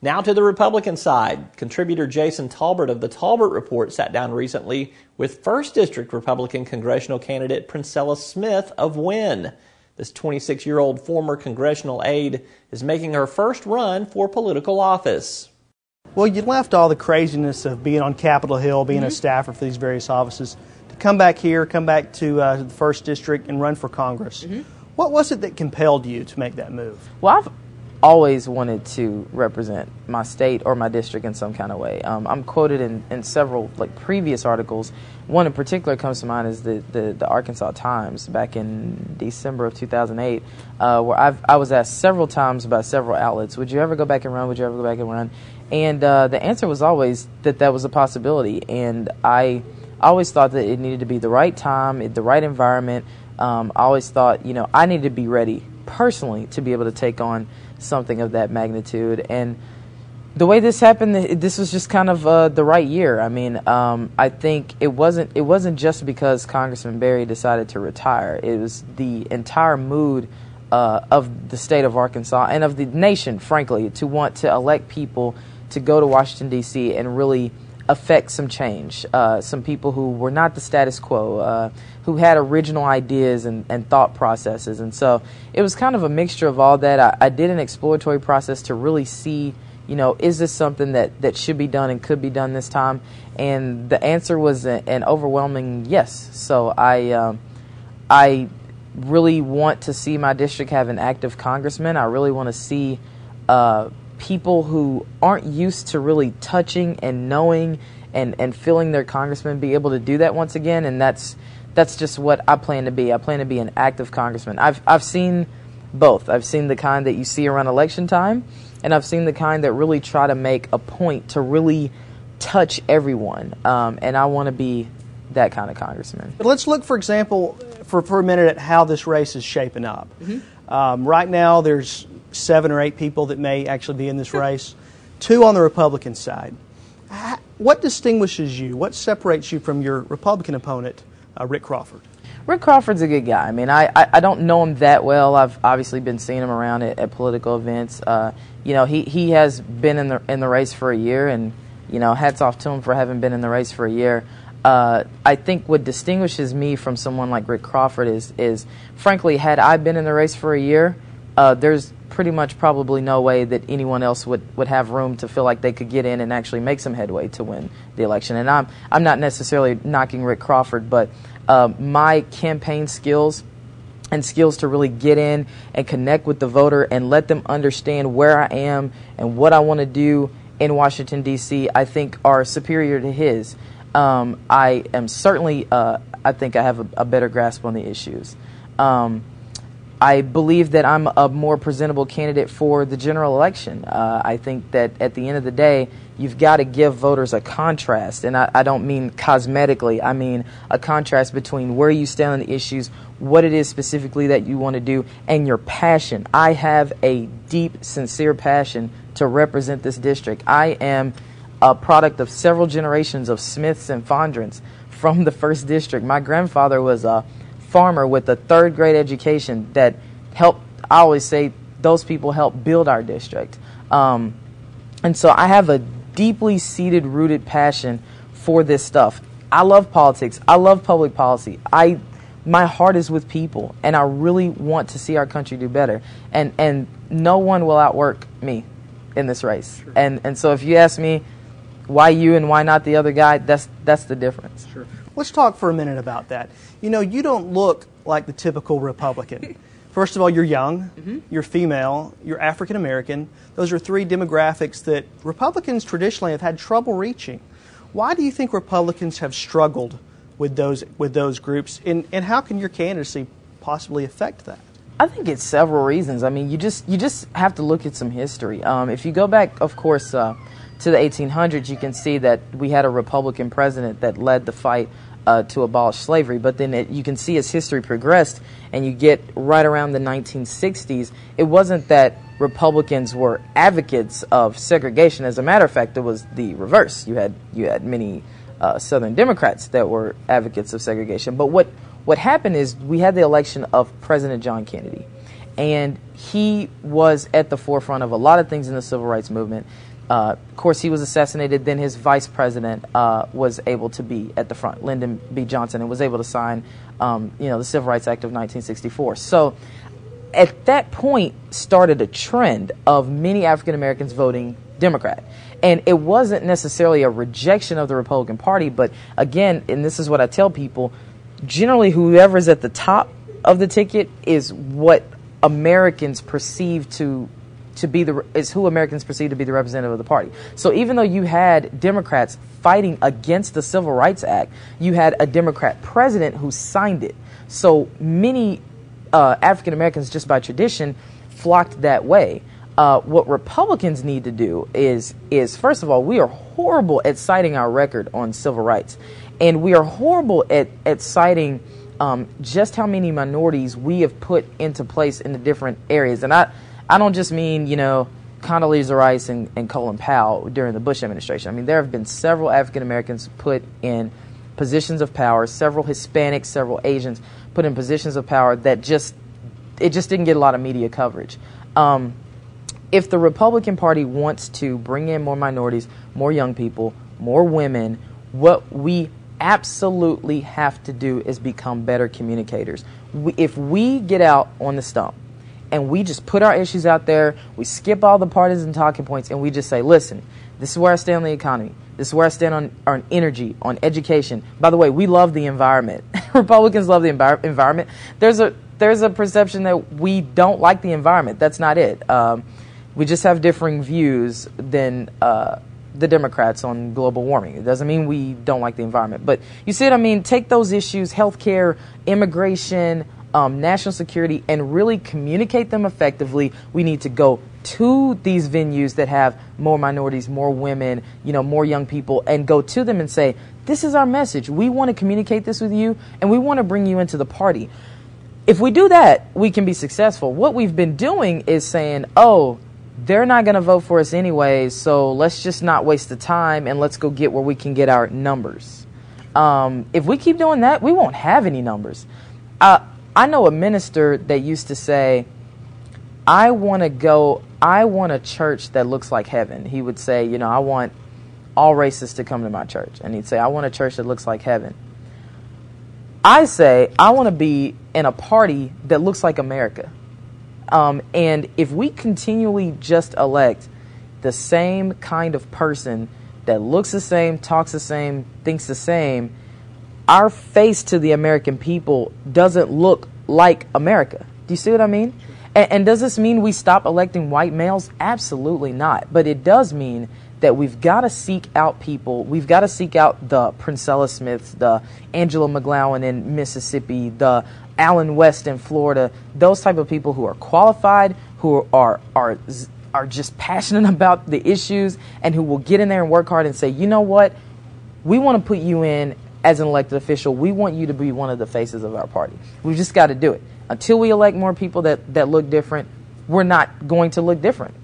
Now to the Republican side. Contributor Jason Talbert of the Talbert Report sat down recently with 1st District Republican congressional candidate Princella Smith of R-Wynne. This 26-year-old former congressional aide is making her first run for political office. Well, you left all the craziness of being on Capitol Hill, being a staffer for these various offices, to come back here, come back to the 1st District and run for Congress. What was it that compelled you to make that move? Well, I've always wanted to represent my state or my district in some kind of way. I'm quoted in several previous articles. One in particular comes to mind is the Arkansas Times back in December of 2008, where I was asked several times by several outlets, would you ever go back and run? Would you ever go back and run? And the answer was always that was a possibility. And I always thought that it needed to be the right time, the right environment. I always thought, I needed to be ready personally to be able to take on something of that magnitude. And the way this happened, this was just kind of the right year. I mean, I think it wasn't just because Congressman Berry decided to retire. It was the entire mood of the state of Arkansas and of the nation, frankly, to want to elect people to go to Washington, D.C. and really affect some change. Some people who were not the status quo, who had original ideas and thought processes. And so it was kind of a mixture of all that. I did an exploratory process to really see, is this something that should be done and could be done this time? And the answer was an overwhelming yes. So I really want to see my district have an active congressman. I really want to see people who aren't used to really touching and knowing and feeling their congressman be able to do that once again. And that's just what I plan to be. I plan to be an active congressman. I've seen both. I've seen the kind that you see around election time, and I've seen the kind that really try to make a point to really touch everyone. And I want to be that kind of congressman. But let's look, for example, for a minute at how this race is shaping up. Right now, there's 7 or 8 people that may actually be in this race, 2 on the Republican side. What distinguishes you? What separates you from your Republican opponent, Rick Crawford? Rick Crawford's a good guy. I mean, I don't know him that well. I've obviously been seeing him around at political events. He has been in the race for a year, and hats off to him for having been in the race for a year. I think what distinguishes me from someone like Rick Crawford is frankly, had I been in the race for a year, there's pretty much probably no way that anyone else would have room to feel like they could get in and actually make some headway to win the election. And I'm not necessarily knocking Rick Crawford, but my campaign skills and skills to really get in and connect with the voter and let them understand where I am and what I want to do in Washington, D.C., I think are superior to his. I am certainly, I think I have a better grasp on the issues. I believe that I'm a more presentable candidate for the general election. I think that at the end of the day, you've got to give voters a contrast, and I don't mean cosmetically. I mean a contrast between where you stand on the issues, what it is specifically that you want to do, and your passion. I have a deep, sincere passion to represent this district. I am a product of several generations of Smiths and Fondrens from the 1st District. My grandfather was a farmer with a 3rd grade education that helped, I always say, those people helped build our district. And so I have a deeply seated, rooted passion for this stuff. I love politics. I love public policy. My heart is with people, and I really want to see our country do better. And no one will outwork me in this race. Sure. And so if you ask me why you and why not the other guy, that's the difference. Sure. Let's talk for a minute about that. You don't look like the typical Republican. First of all, you're young, you're female, you're African American. Those are 3 demographics that Republicans traditionally have had trouble reaching. Why do you think Republicans have struggled with those groups, and how can your candidacy possibly affect that? I think it's several reasons. I mean, you just have to look at some history. If you go back, of course, to the 1800s, you can see that we had a Republican president that led the fight to abolish slavery. But then you can see as history progressed and you get right around the 1960s, it wasn't that Republicans were advocates of segregation. As a matter of fact, it was the reverse. You had many Southern Democrats that were advocates of segregation. But what happened is we had the election of President John Kennedy. And he was at the forefront of a lot of things in the civil rights movement. Of course, he was assassinated. Then his vice president was able to be at the front, Lyndon B. Johnson, and was able to sign, the Civil Rights Act of 1964. So, at that point, started a trend of many African Americans voting Democrat, and it wasn't necessarily a rejection of the Republican Party, but again, and this is what I tell people, generally, whoever's at the top of the ticket is what Americans perceive to be who Americans perceive to be the representative of the party. So even though you had Democrats fighting against the Civil Rights Act, you had a Democrat president who signed it. So many African Americans, just by tradition, flocked that way. What Republicans need to do is first of all, we are horrible at citing our record on civil rights, and we are horrible at citing just how many minorities we have put into place in the different areas. And I don't just mean, Condoleezza Rice and Colin Powell during the Bush administration. I mean, there have been several African Americans put in positions of power, several Hispanics, several Asians put in positions of power that just didn't get a lot of media coverage. If the Republican Party wants to bring in more minorities, more young people, more women, what we absolutely have to do is become better communicators. If we get out on the stump and we just put our issues out there, we skip all the partisan talking points, and we just say, listen, this is where I stand on the economy. This is where I stand on energy, on education. By the way, we love the environment. Republicans love the environment. There's a perception that we don't like the environment. That's not it. We just have differing views than the Democrats on global warming. It doesn't mean we don't like the environment. But you see what I mean? Take those issues, healthcare, immigration, national security, and really communicate them effectively. We need to go to these venues that have more minorities, more women, more young people, and go to them and say, this is our message. We want to communicate this with you, and we want to bring you into the party. If we do that, we can be successful. What we've been doing is saying, oh, they're not going to vote for us anyways, so let's just not waste the time and let's go get where we can get our numbers. If we keep doing that, we won't have any numbers. I know a minister that used to say, I want a church that looks like heaven. He would say, I want all races to come to my church. And he'd say, I want a church that looks like heaven. I say, I want to be in a party that looks like America. And if we continually just elect the same kind of person that looks the same, talks the same, thinks the same, our face to the American people doesn't look like America. Do you see what I mean? And does this mean we stop electing white males? Absolutely not. But it does mean that we've got to seek out people. We've got to seek out the Princella Smiths, the Angela McGlowan in Mississippi, the Allen West in Florida, those type of people who are qualified, who are just passionate about the issues, and who will get in there and work hard and say, you know what, we want to put you in as an elected official. We want you to be one of the faces of our party. We've just got to do it. Until we elect more people that look different, we're not going to look different.